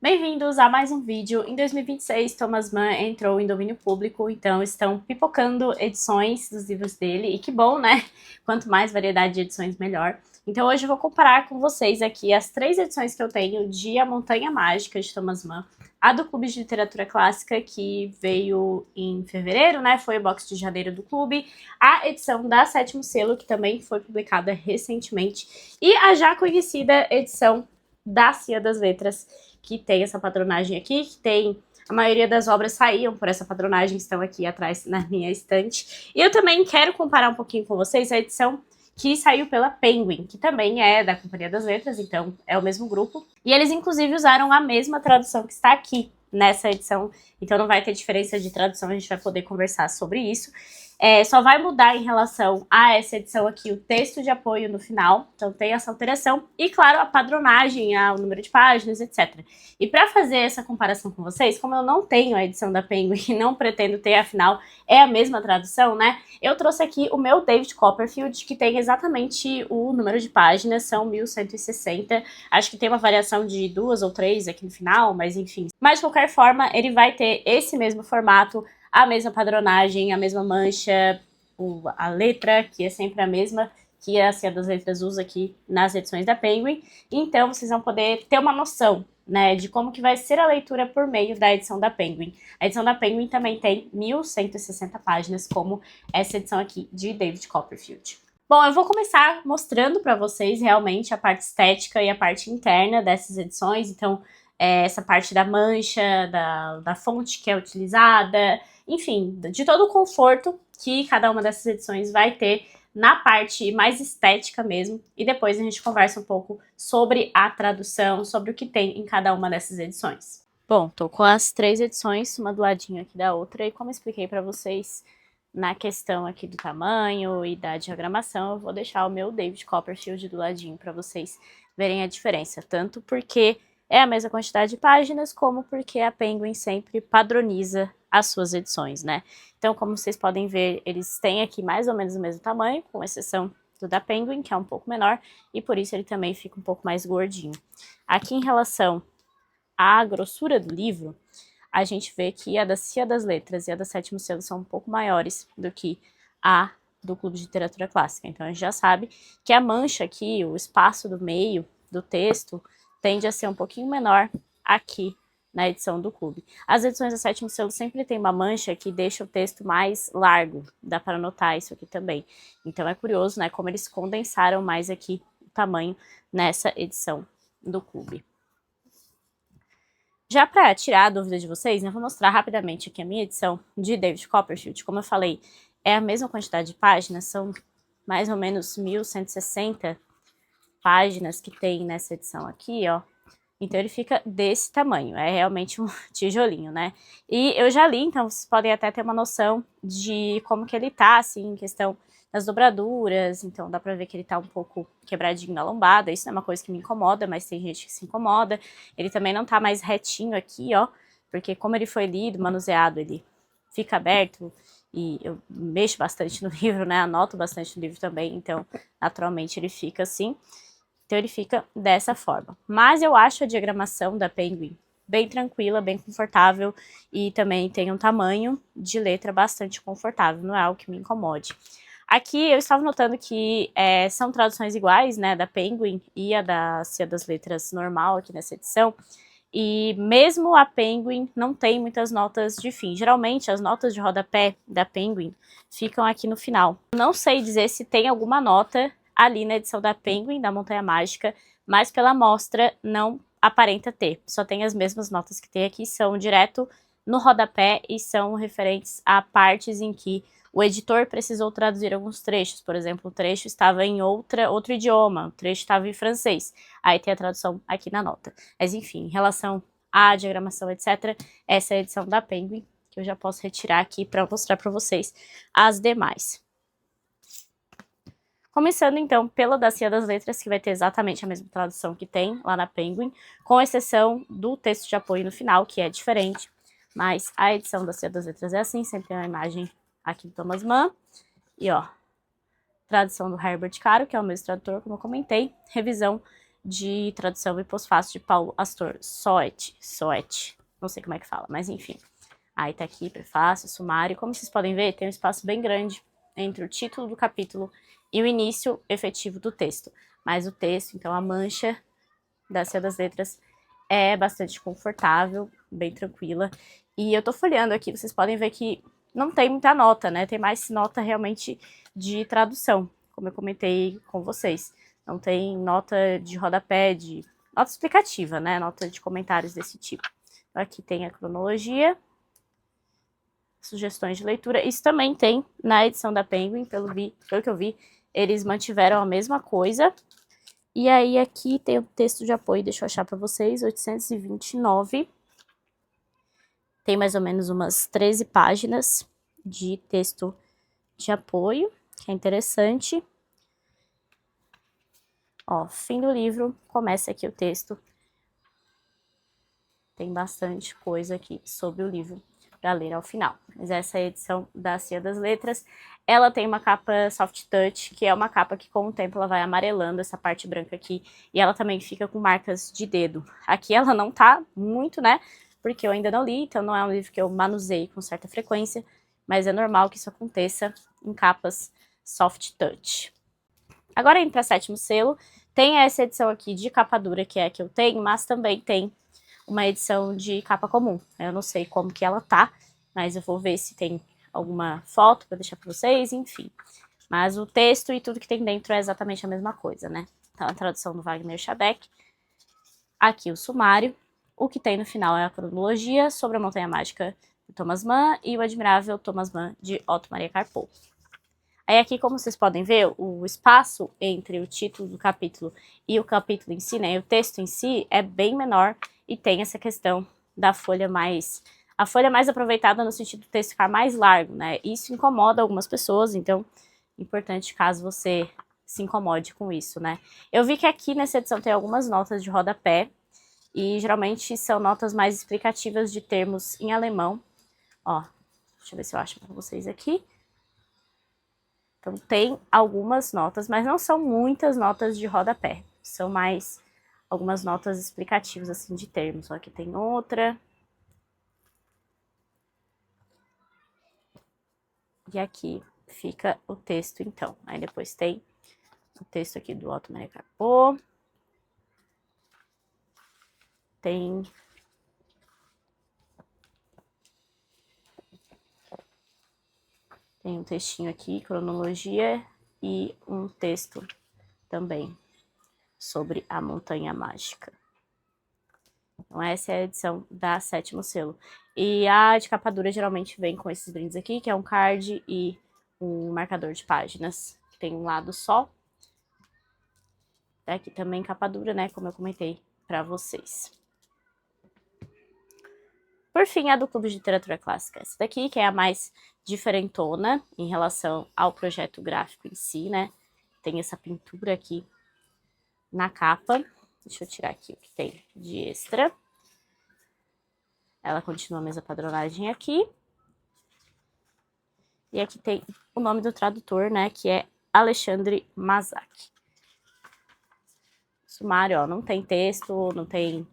Bem-vindos a mais um vídeo. Em 2026, Thomas Mann entrou em domínio público, então estão pipocando edições dos livros dele, e que bom, né? Quanto mais variedade de edições, melhor. Então hoje eu vou comparar com vocês aqui as 3 edições que eu tenho de A Montanha Mágica, de Thomas Mann, a do Clube de Literatura Clássica, que veio em fevereiro, né? Foi o box de janeiro do clube, a edição da Sétimo Selo, que também foi publicada recentemente, e a já conhecida edição da Cia das Letras, que tem essa patronagem aqui, que tem... A maioria das obras saíam por essa patronagem, estão aqui atrás na minha estante. E eu também quero comparar um pouquinho com vocês a edição que saiu pela Penguin, que também é da Companhia das Letras, então é o mesmo grupo. E eles, inclusive, usaram a mesma tradução que está aqui nessa edição, então não vai ter diferença de tradução, a gente vai poder conversar sobre isso. Só vai mudar em relação a essa edição aqui o texto de apoio no final, então tem essa alteração, e claro, a padronagem, o número de páginas, etc. E para fazer essa comparação com vocês, como eu não tenho a edição da Penguin e não pretendo ter, afinal, é a mesma tradução, né? Eu trouxe aqui o meu David Copperfield, que tem exatamente o número de páginas, são 1160, acho que tem uma variação de 2 ou 3 aqui no final, mas enfim. Mas de qualquer forma, ele vai ter esse mesmo formato, a mesma padronagem, a mesma mancha, a letra, que é sempre a mesma, que a Cia das Letras usa aqui nas edições da Penguin. Então, vocês vão poder ter uma noção, né, de como que vai ser a leitura por meio da edição da Penguin. A edição da Penguin também tem 1160 páginas, como essa edição aqui de David Copperfield. Bom, eu vou começar mostrando para vocês realmente a parte estética e a parte interna dessas edições. Então, essa parte da mancha, da fonte que é utilizada, enfim, de todo o conforto que cada uma dessas edições vai ter na parte mais estética mesmo, e depois a gente conversa um pouco sobre a tradução, sobre o que tem em cada uma dessas edições. Bom, tô com as 3 edições, uma do ladinho aqui da outra, e como eu expliquei para vocês na questão aqui do tamanho e da diagramação, eu vou deixar o meu David Copperfield do ladinho para vocês verem a diferença, tanto porque é a mesma quantidade de páginas, como porque a Penguin sempre padroniza as suas edições, né? Então, como vocês podem ver, eles têm aqui mais ou menos o mesmo tamanho, com exceção do da Penguin, que é um pouco menor, e por isso ele também fica um pouco mais gordinho. Aqui, em relação à grossura do livro, a gente vê que a da Cia das Letras e a da Sétimo Selo são um pouco maiores do que a do Clube de Literatura Clássica. Então, a gente já sabe que a mancha aqui, o espaço do meio do texto, tende a ser um pouquinho menor aqui na edição do clube. As edições da Sétimo Selo sempre tem uma mancha que deixa o texto mais largo, dá para notar isso aqui também. Então é curioso, né, como eles condensaram mais aqui o tamanho nessa edição do clube. Já para tirar a dúvida de vocês, eu vou mostrar rapidamente aqui a minha edição de David Copperfield. Como eu falei, é a mesma quantidade de páginas, são mais ou menos 1160 páginas que tem nessa edição aqui, ó. Então ele fica desse tamanho, é realmente um tijolinho, né? E eu já li, então vocês podem até ter uma noção de como que ele tá, assim, em questão das dobraduras, então dá pra ver que ele tá um pouco quebradinho na lombada, isso não é uma coisa que me incomoda, mas tem gente que se incomoda. Ele também não tá mais retinho aqui, ó, porque como ele foi lido, manuseado, ele fica aberto, e eu mexo bastante no livro, né, anoto bastante no livro também, então naturalmente ele fica assim. Então ele fica dessa forma. Mas eu acho a diagramação da Penguin bem tranquila, bem confortável, e também tem um tamanho de letra bastante confortável, não é algo que me incomode. Aqui eu estava notando que são traduções iguais, né, da Penguin e a da Cia das Letras normal aqui nessa edição, e mesmo a Penguin não tem muitas notas de fim. Geralmente as notas de rodapé da Penguin ficam aqui no final. Não sei dizer se tem alguma nota ali na edição da Penguin, da Montanha Mágica, mas pela amostra não aparenta ter. Só tem as mesmas notas que tem aqui, são direto no rodapé e são referentes a partes em que o editor precisou traduzir alguns trechos. Por exemplo, o trecho estava em outro idioma, o trecho estava em francês. Aí tem a tradução aqui na nota. Mas enfim, em relação à diagramação, etc., essa é a edição da Penguin, que eu já posso retirar aqui para mostrar para vocês as demais. Começando, então, pela da Cia das Letras, que vai ter exatamente a mesma tradução que tem lá na Penguin, com exceção do texto de apoio no final, que é diferente. Mas a edição da Cia das Letras é assim, sempre tem uma imagem aqui do Thomas Mann. E, ó, tradução do Herbert Caro, que é o mesmo tradutor, como eu comentei. Revisão de tradução e pós-fácil de Paulo Astor Soet, não sei como é que fala, mas enfim. Aí tá aqui, prefácio, sumário. Como vocês podem ver, tem um espaço bem grande entre o título do capítulo e o início efetivo do texto. Mas o texto, então a mancha da Cia das Letras é bastante confortável, bem tranquila. E eu tô folheando aqui, vocês podem ver que não tem muita nota, né? Tem mais nota realmente de tradução, como eu comentei com vocês. Não tem nota de rodapé, de nota explicativa, né? Nota de comentários desse tipo. Aqui tem a cronologia, sugestões de leitura. Isso também tem na edição da Penguin, pelo que eu vi, eles mantiveram a mesma coisa. E aí aqui tem o texto de apoio, deixa eu achar para vocês, 829. Tem mais ou menos umas 13 páginas de texto de apoio, que é interessante. Ó, fim do livro, começa aqui o texto. Tem bastante coisa aqui sobre o livro para ler ao final. Mas essa é a edição da Cia das Letras. Ela tem uma capa soft touch, que é uma capa que com o tempo ela vai amarelando essa parte branca aqui. E ela também fica com marcas de dedo. Aqui ela não tá muito, né? Porque eu ainda não li, então não é um livro que eu manuseio com certa frequência. Mas é normal que isso aconteça em capas soft touch. Agora indo para sétimo selo, tem essa edição aqui de capa dura, que é a que eu tenho, mas também tem uma edição de capa comum. Eu não sei como que ela tá, mas eu vou ver se tem alguma foto para deixar para vocês, enfim. Mas o texto e tudo que tem dentro é exatamente a mesma coisa, né? Então, a tradução do Wagner Schabeck. Aqui o sumário. O que tem no final é a cronologia sobre a Montanha Mágica de Thomas Mann e o Admirável Thomas Mann de Otto Maria Carpo. Aí aqui, como vocês podem ver, o espaço entre o título do capítulo e o capítulo em si, né, e o texto em si, é bem menor e tem essa questão da folha mais... A folha mais aproveitada no sentido do texto ficar mais largo, né? Isso incomoda algumas pessoas, então é importante caso você se incomode com isso, né? Eu vi que aqui nessa edição tem algumas notas de rodapé e geralmente são notas mais explicativas de termos em alemão. Ó, deixa eu ver se eu acho para vocês aqui. Então, tem algumas notas, mas não são muitas notas de rodapé. São mais algumas notas explicativas, assim, de termos. Ó, aqui tem outra. E aqui fica o texto, então. Aí depois tem o texto aqui do Otto Maria Carpo. Tem... Tem um textinho aqui, cronologia, e um texto também sobre a Montanha Mágica. Então essa é a edição da sétimo selo. E a de capa dura geralmente vem com esses brindes aqui, que é um card e um marcador de páginas. Tem um lado só. Aqui também capa dura, né, como eu comentei para vocês. Por fim, a do Clube de Literatura Clássica. Essa daqui, que é a mais diferentona em relação ao projeto gráfico em si, né. Tem essa pintura aqui na capa. Deixa eu tirar aqui o que tem de extra. Ela continua a mesma padronagem aqui. E aqui tem o nome do tradutor, né, que é Alexandre Mazak. Sumário, ó, não tem texto, não tem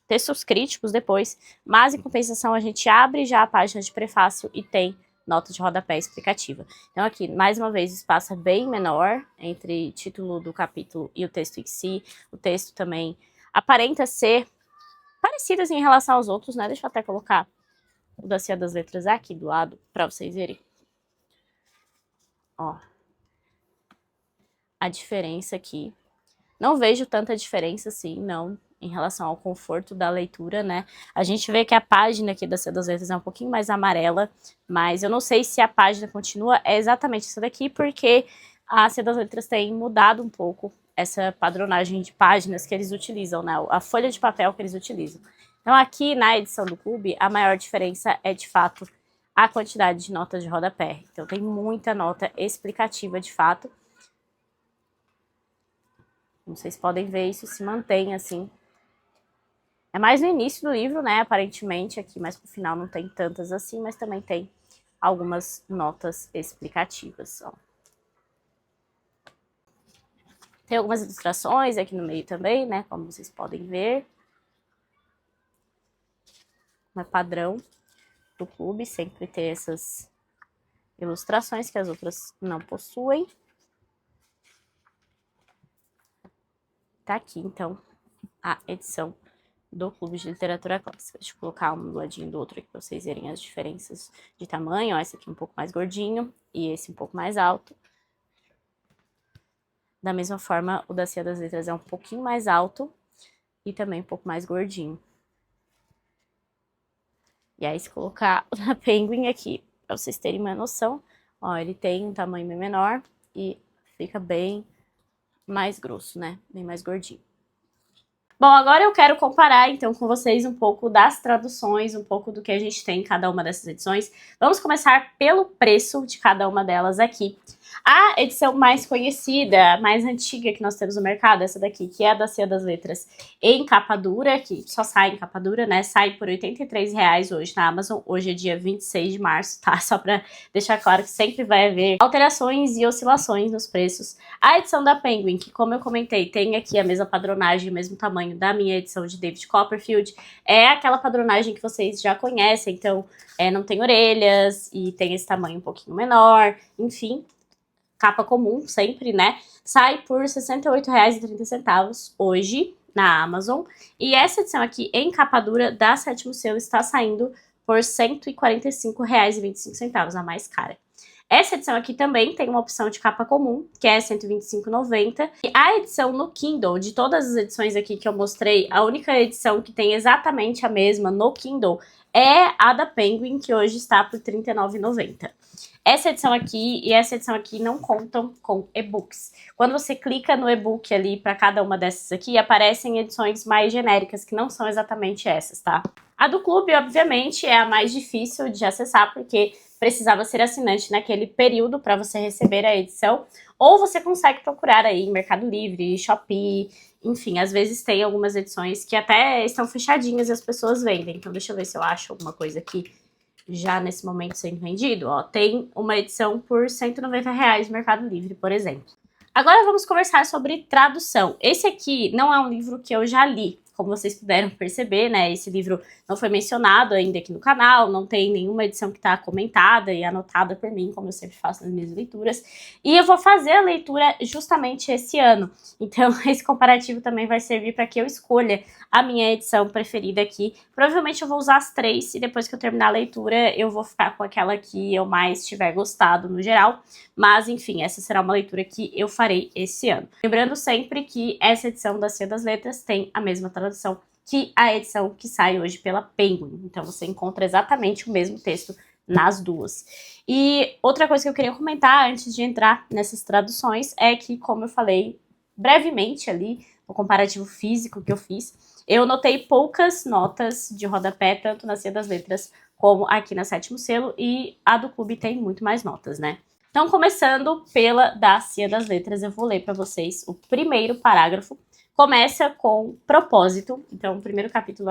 textos críticos depois, mas em compensação a gente abre já a página de prefácio e tem nota de rodapé explicativa. Então aqui, mais uma vez, o espaço é bem menor entre título do capítulo e o texto em si. O texto também aparenta ser parecido assim, em relação aos outros, né? Deixa eu até colocar o da Cia das Letras aqui do lado, para vocês verem. Ó, a diferença aqui. Não vejo tanta diferença assim, não, em relação ao conforto da leitura, né? A gente vê que a página aqui da Cia das Letras é um pouquinho mais amarela, mas eu não sei se a página continua exatamente essa daqui, porque a Cia das Letras tem mudado um pouco essa padronagem de páginas que eles utilizam, né? A folha de papel que eles utilizam. Então aqui na edição do Clube, a maior diferença é de fato a quantidade de notas de rodapé. Então tem muita nota explicativa de fato. Como vocês podem ver, isso se mantém assim. É mais no início do livro, né, aparentemente, aqui mais pro final não tem tantas assim, mas também tem algumas notas explicativas, ó. Tem algumas ilustrações aqui no meio também, né, como vocês podem ver. É padrão do clube, sempre ter essas ilustrações que as outras não possuem. Tá aqui, então, a edição do Clube de Literatura Clássica. Deixa eu colocar um do ladinho do outro aqui pra vocês verem as diferenças de tamanho. Ó, esse aqui um pouco mais gordinho e esse um pouco mais alto. Da mesma forma, o da Cia das Letras é um pouquinho mais alto e também um pouco mais gordinho. E aí, se colocar o da Penguin aqui, pra vocês terem uma noção, ó, ele tem um tamanho bem menor e fica bem mais grosso, né? Bem mais gordinho. Bom, agora eu quero comparar, então, com vocês um pouco das traduções, um pouco do que a gente tem em cada uma dessas edições. Vamos começar pelo preço de cada uma delas aqui. A edição mais conhecida, mais antiga que nós temos no mercado, essa daqui, que é a da Cia das Letras em capa dura, que só sai em capa dura, né? Sai por R$ 83,00 hoje na Amazon. Hoje é dia 26 de março, tá? Só pra deixar claro que sempre vai haver alterações e oscilações nos preços. A edição da Penguin, que como eu comentei, tem aqui a mesma padronagem, o mesmo tamanho da minha edição de David Copperfield, é aquela padronagem que vocês já conhecem, então não tem orelhas e tem esse tamanho um pouquinho menor, enfim, capa comum sempre, né? Sai por R$ 68,30 hoje na Amazon, e essa edição aqui em capa dura da Sétimo Selo está saindo por R$ 145,25, a mais cara. Essa edição aqui também tem uma opção de capa comum, que é R$ 125,90. E a edição no Kindle, de todas as edições aqui que eu mostrei, a única edição que tem exatamente a mesma no Kindle é a da Penguin, que hoje está por R$ 39,90. Essa edição aqui e essa edição aqui não contam com e-books. Quando você clica no e-book ali para cada uma dessas aqui, aparecem edições mais genéricas, que não são exatamente essas, tá? A do clube, obviamente, é a mais difícil de acessar, porque precisava ser assinante naquele período para você receber a edição, ou você consegue procurar aí em Mercado Livre, Shopee, enfim, às vezes tem algumas edições que até estão fechadinhas e as pessoas vendem. Então deixa eu ver se eu acho alguma coisa aqui já nesse momento sendo vendido. Ó, tem uma edição por R$ 190,00 no Mercado Livre, por exemplo. Agora vamos conversar sobre tradução. Esse aqui não é um livro que eu já li, como vocês puderam perceber, né? Esse livro não foi mencionado ainda aqui no canal, não tem nenhuma edição que está comentada e anotada por mim, como eu sempre faço nas minhas leituras. E eu vou fazer a leitura justamente esse ano. Então, esse comparativo também vai servir para que eu escolha a minha edição preferida aqui. Provavelmente eu vou usar as três e depois que eu terminar a leitura eu vou ficar com aquela que eu mais tiver gostado no geral. Mas, enfim, essa será uma leitura que eu farei esse ano. Lembrando sempre que essa edição da Cia das Letras tem a mesma tradução que a edição que sai hoje pela Penguin. Então, você encontra exatamente o mesmo texto nas duas. E outra coisa que eu queria comentar antes de entrar nessas traduções é que, como eu falei brevemente ali, no comparativo físico que eu fiz, eu notei poucas notas de rodapé, tanto na Cia das Letras como aqui na Sétimo Selo, e a do clube tem muito mais notas, né? Então, começando pela da Cia das Letras, eu vou ler para vocês o primeiro parágrafo. Começa com propósito, então o primeiro capítulo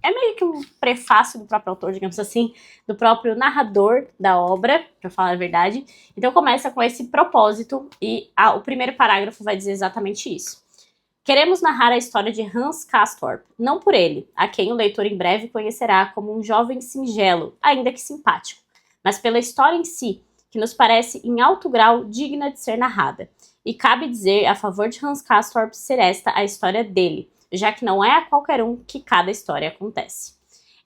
é meio que um prefácio do próprio autor, digamos assim, do próprio narrador da obra, para falar a verdade. Então começa com esse propósito e o primeiro parágrafo vai dizer exatamente isso. Queremos narrar a história de Hans Castorp, não por ele, a quem o leitor em breve conhecerá como um jovem singelo, ainda que simpático, mas pela história em si, que nos parece em alto grau digna de ser narrada. E cabe dizer a favor de Hans Castorp ser esta a história dele, já que não é a qualquer um que cada história acontece.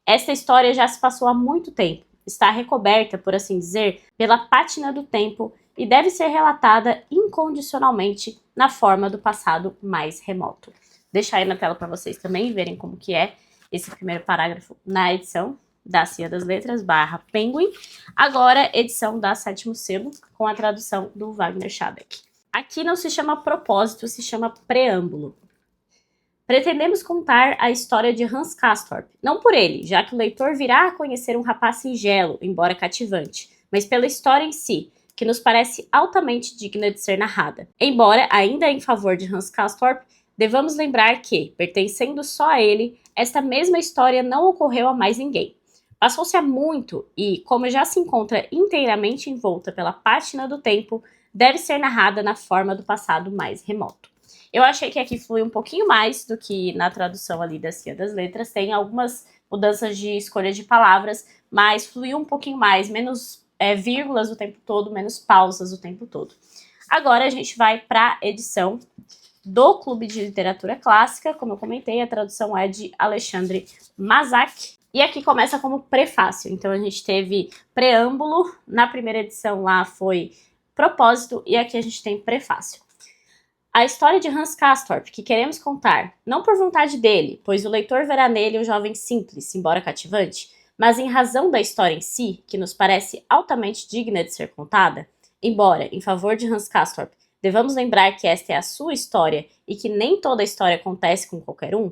Esta história já se passou há muito tempo, está recoberta, por assim dizer, pela pátina do tempo e deve ser relatada incondicionalmente na forma do passado mais remoto. Deixar aí na tela para vocês também verem como que é esse primeiro parágrafo na edição da Cia das Letras / Penguin, agora edição da Sétimo Selo, com a tradução do Wagner Schabeck. Aqui não se chama propósito, se chama preâmbulo. Pretendemos contar a história de Hans Castorp, não por ele, já que o leitor virá a conhecer um rapaz singelo, embora cativante, mas pela história em si, que nos parece altamente digna de ser narrada. Embora, ainda em favor de Hans Castorp, devamos lembrar que, pertencendo só a ele, esta mesma história não ocorreu a mais ninguém. Passou-se há muito e, como já se encontra inteiramente envolta pela pátina do tempo, deve ser narrada na forma do passado mais remoto. Eu achei que aqui flui um pouquinho mais do que na tradução ali da Cia das Letras. Tem algumas mudanças de escolha de palavras, mas fluiu um pouquinho mais, menos vírgulas o tempo todo, menos pausas o tempo todo. Agora a gente vai para a edição do Clube de Literatura Clássica. Como eu comentei, a tradução é de Alexandre Mazak. E aqui começa como prefácio. Então a gente teve preâmbulo, na primeira edição lá foi propósito, e aqui a gente tem prefácio. A história de Hans Castorp, que queremos contar, não por vontade dele, pois o leitor verá nele um jovem simples, embora cativante, mas em razão da história em si, que nos parece altamente digna de ser contada, embora, em favor de Hans Castorp, devamos lembrar que esta é a sua história e que nem toda história acontece com qualquer um,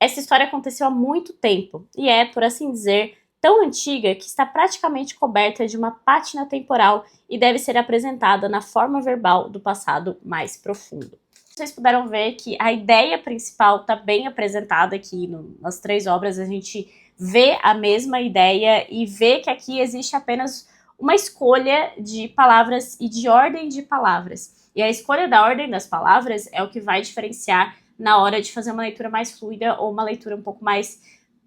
essa história aconteceu há muito tempo e é, por assim dizer, tão antiga que está praticamente coberta de uma pátina temporal e deve ser apresentada na forma verbal do passado mais profundo. Vocês puderam ver que a ideia principal está bem apresentada aqui nas três obras. A gente vê a mesma ideia e vê que aqui existe apenas uma escolha de palavras e de ordem de palavras. E a escolha da ordem das palavras é o que vai diferenciar na hora de fazer uma leitura mais fluida ou uma leitura um pouco mais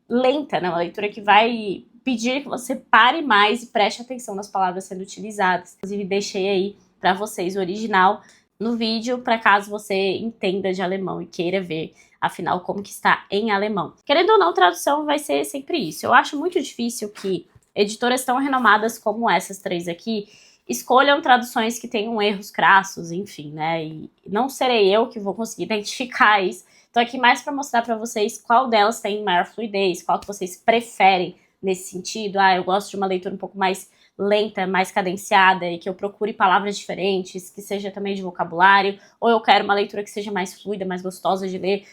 lenta, né? Uma leitura que vai pedir que você pare mais e preste atenção nas palavras sendo utilizadas. Inclusive, deixei aí para vocês o original no vídeo, para caso você entenda de alemão e queira ver, afinal, como que está em alemão. Querendo ou não, tradução vai ser sempre isso. Eu acho muito difícil que editoras tão renomadas como essas três aqui escolham traduções que tenham erros crassos, enfim, né? E não serei eu que vou conseguir identificar isso. Tô aqui mais para mostrar para vocês qual delas tem maior fluidez, qual que vocês preferem nesse sentido. Ah, eu gosto de uma leitura um pouco mais lenta, mais cadenciada e que eu procure palavras diferentes, que seja também de vocabulário, ou eu quero uma leitura que seja mais fluida, mais gostosa de ler,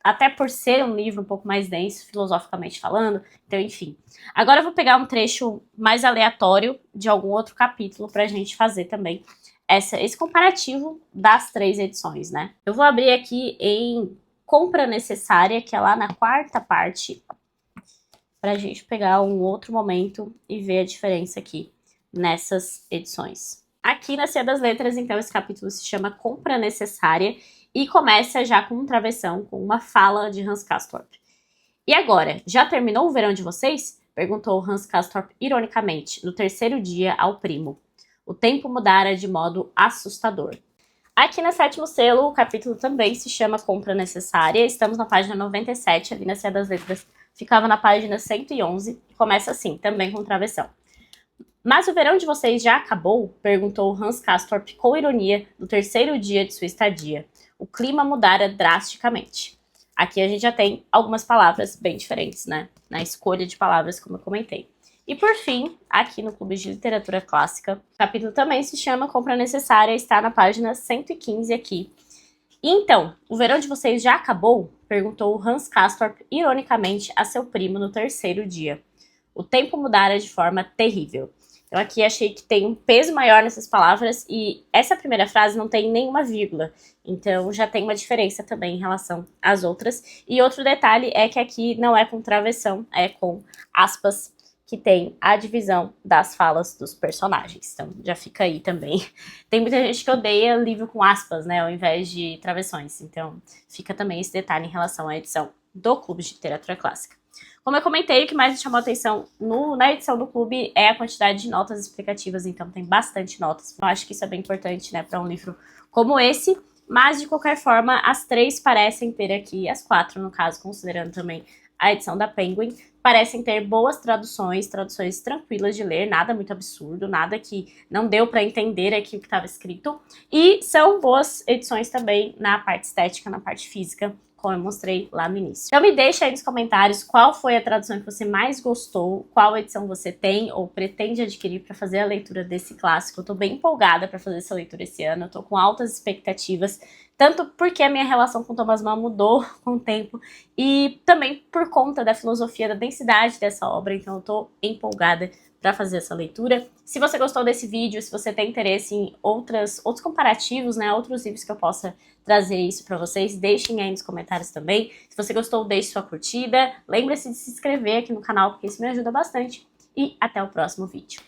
até por ser um livro um pouco mais denso, filosoficamente falando. Então, enfim. Agora eu vou pegar um trecho mais aleatório de algum outro capítulo pra gente fazer também esse comparativo das três edições, né? Eu vou abrir aqui em Compra Necessária, que é lá na quarta parte, pra gente pegar um outro momento e ver a diferença aqui nessas edições. Aqui na Cia das Letras, então, esse capítulo se chama Compra Necessária e começa já com um travessão, com uma fala de Hans Castorp. E agora, já terminou o verão de vocês? Perguntou Hans Castorp ironicamente, no terceiro dia ao primo. O tempo mudara de modo assustador. Aqui na Sétimo Selo, o capítulo também se chama Compra Necessária. Estamos na página 97, ali na Cia das Letras ficava na página 111. Começa assim, também com travessão. Mas o verão de vocês já acabou? Perguntou Hans Castorp com ironia no terceiro dia de sua estadia. O clima mudara drasticamente. Aqui a gente já tem algumas palavras bem diferentes, né? Na escolha de palavras, como eu comentei. E por fim, aqui no Clube de Literatura Clássica, o capítulo também se chama Compra Necessária, está na página 115 aqui. E então, o verão de vocês já acabou? Perguntou Hans Castorp ironicamente a seu primo no terceiro dia. O tempo mudara de forma terrível. Eu aqui achei que tem um peso maior nessas palavras e essa primeira frase não tem nenhuma vírgula. Então já tem uma diferença também em relação às outras. E outro detalhe é que aqui não é com travessão, é com aspas, que tem a divisão das falas dos personagens. Então já fica aí também. Tem muita gente que odeia livro com aspas, né, ao invés de travessões. Então fica também esse detalhe em relação à edição do Clube de Literatura Clássica. Como eu comentei, o que mais me chamou a atenção na edição do clube é a quantidade de notas explicativas, então tem bastante notas. Eu acho que isso é bem importante, né, para um livro como esse, mas de qualquer forma, as três parecem ter aqui, as quatro no caso, considerando também a edição da Penguin, parecem ter boas traduções tranquilas de ler, nada muito absurdo, nada que não deu para entender aqui o que estava escrito, e são boas edições também na parte estética, na parte física, como eu mostrei lá no início. Então me deixa aí nos comentários qual foi a tradução que você mais gostou, qual edição você tem ou pretende adquirir para fazer a leitura desse clássico. Eu tô bem empolgada para fazer essa leitura esse ano, eu tô com altas expectativas, tanto porque a minha relação com Thomas Mann mudou com o tempo e também por conta da filosofia, da densidade dessa obra, então eu tô empolgada para fazer essa leitura. Se você gostou desse vídeo, se você tem interesse em outros comparativos, né, outros livros que eu possa trazer isso para vocês, deixem aí nos comentários também. Se você gostou, deixe sua curtida. Lembre-se de se inscrever aqui no canal, porque isso me ajuda bastante. E até o próximo vídeo.